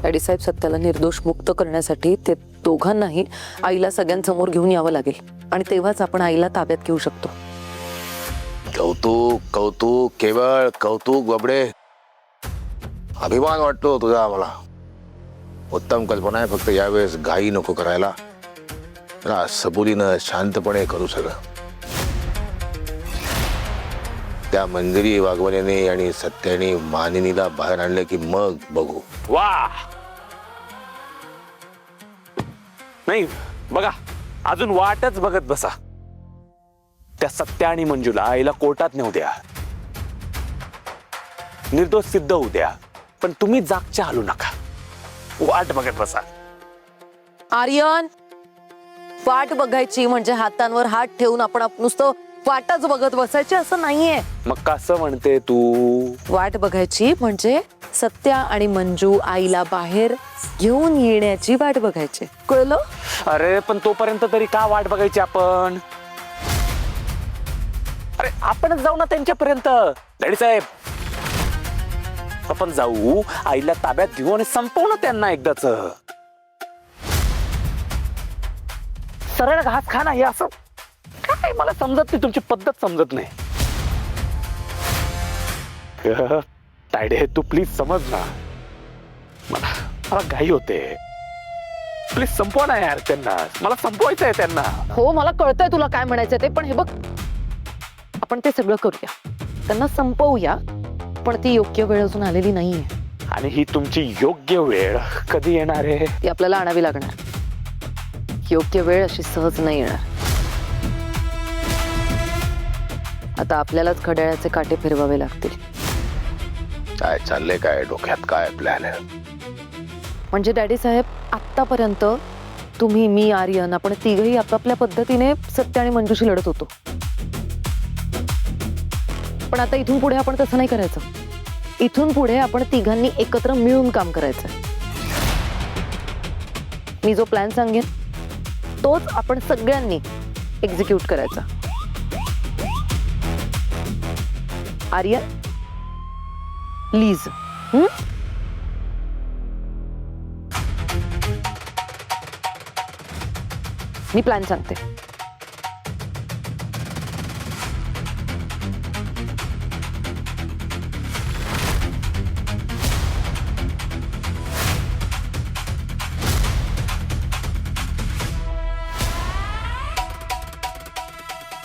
Daddy साहेब, सत्याला निर्दोष मुक्त करण्यासाठी ते दोघांनाही आईला सगळ्यांसमोर घेऊन यावं लागेल आणि तेव्हाच आपण आईला ताब्यात घेऊ शकतो. कौतुक कौतुक केवळ कौतुक बाबडे. अभिमान वाटतो तुझा आम्हाला. उत्तम कल्पना आहे, फक्त यावेळेस घाई नको करायला. जरा सबुरीनं शांतपणे करू सगळं. त्या मंजिरी वाघवाल्याने आणि सत्याने मानिनीला बाहेर आणलं की मग बघू. वा नाही बघा, अजून वाटच बघत बसा. त्या सत्या आणि मंजूला आईला कोर्टात नेऊ द्या, निर्दोष सिद्ध होऊ द्या, पण तुम्ही जागच्या हलू नका. वाट बघत बसा. आर्यन, वाट बघायची म्हणजे हातांवर हात ठेवून आपण नुसतं वाटच बघत बसायची असं नाहीये. मग कसं म्हणते तू? वाट बघायची म्हणजे सत्या आणि मंजू आईला बाहेर घेऊन येण्याची वाट बघायची. कळलं? अरे पण तोपर्यंत तरी का वाट बघायची आपण? अरे आपणच जाऊ ना त्यांच्यापर्यंत. डॅडी साहेब, आपण जाऊ, आईला ताब्यात घेऊ आणि संपवू ना त्यांना एकदाच. सरळ घास खा ना, हे असं काय मला समजत नाही, तुमची पद्धत समजत नाही. तायडे तू प्लीज समज ना, मला घाई होते. प्लीज संपवा ना यार त्यांना, मला संपवायचं आहे त्यांना. हो, मला कळतंय तुला काय म्हणायचं ते, पण हे बघ, आपण ते सगळं करूया, त्यांना संपवूया, पण ती योग्य वेळ अजून आलेली नाहीये. आणि ही तुमची योग्य वेळ कधी येणार आहे? ती आपल्याला आणावी लागणार. योग्य वेळ अशी सहज नाही येणार. आता आपल्यालाच घड्याळाचे काटे फिरवावे लागतील. काय चाललंय, काय डोक्यात काय प्लॅन आहे? म्हणजे डॅडी साहेब, आतापर्यंत तुम्ही, मी, आर्यन, आपण तिघही आपापल्या पद्धतीने सत्य आणि मंजूशी लढत होतो. पण आता इथून पुढे आपण तसं नाही करायचं. इथून पुढे आपण तिघांनी एकत्र मिळून काम करायचं. मी जो प्लॅन सांगेन तोच आपण सगळ्यांनी एक्झिक्यूट करायचा. आर्यन, प्लीज. मी प्लॅन सांगते.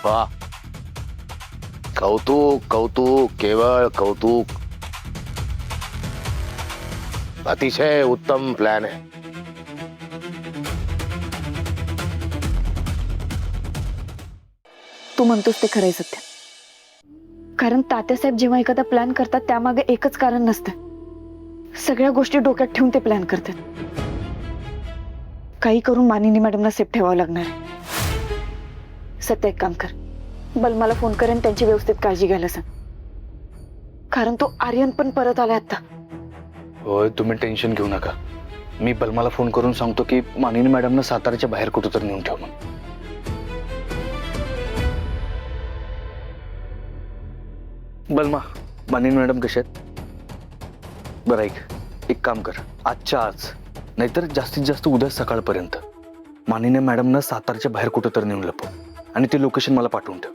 वा, कौतुक कौतुक केवळ कौतुक. अतिशय उत्तम प्लॅन आहे. तू म्हणतोस ते खरंय सत्य. कारण तात्यासाहेब जेव्हा एखादा प्लॅन करतात त्यामागे एकच कारण नसतं. सगळ्या गोष्टी डोक्यात ठेवून ते प्लॅन करतात. काही करून मानिनी मॅडमला सेफ ठेवावं लागणार आहे. सत्य, एक काम कर, बलमाला फोन कर आणि त्यांची व्यवस्थित काळजी घ्यायला सांग. कारण तो आर्यन पण परत आलाय आता. होय, तुम्ही टेन्शन घेऊ नका. मी बलमाला फोन करून सांगतो की मानिनी मॅडमनं साताऱ्याच्या बाहेर कुठेतरी नेऊन ठेव म्हणून. बलमा, मानिनी मॅडम कशा आहेत? बरं ऐक, एक काम कर, आजच्या आज नाहीतर जास्तीत जास्त उद्या सकाळपर्यंत मानिनी मॅडमनं सातारच्या बाहेर कुठेतरी नेऊन लपव आणि ते लोकेशन मला पाठवून ठेव.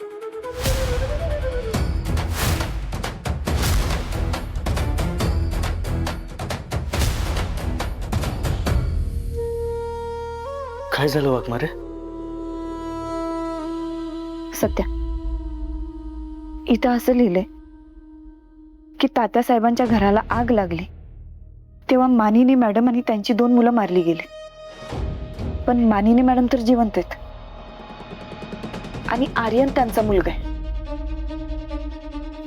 काय झालं वाघमारे? सत्या, इथं असं लिहिलंय की तात्यासाहेबांच्या घराला आग लागली तेव्हा मानिनी मॅडम आणि त्यांची 2 मुलं मारली गेली. पण मानिनी मॅडम तर जिवंत आहेत आणि आर्यन त्यांचा मुलगा आहे.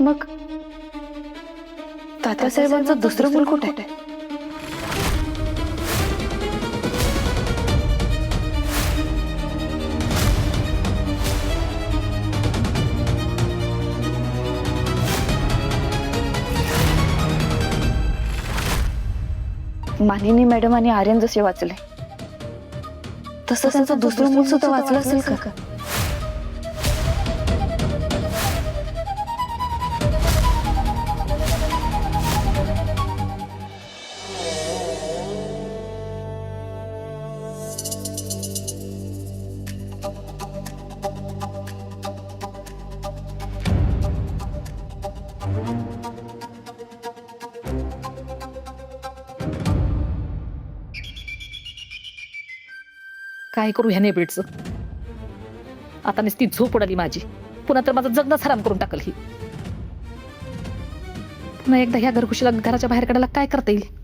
मग तात्यासाहेबांचं दुसरं मूल कुठे आहे? मानिनी मॅडम आणि आर्यन जसे वाचले तसं त्यांचं दुसरं मूल सुद्धा वाचलं असेल का? काय करू ह्या नेबेडचं? आता नुसती झोप उडाली माझी. पुन्हा तर माझं जगणंच हराम करून टाकल ही. पुन्हा एकदा ह्या घरकुशीला घराच्या बाहेर काढायला काय करता येईल?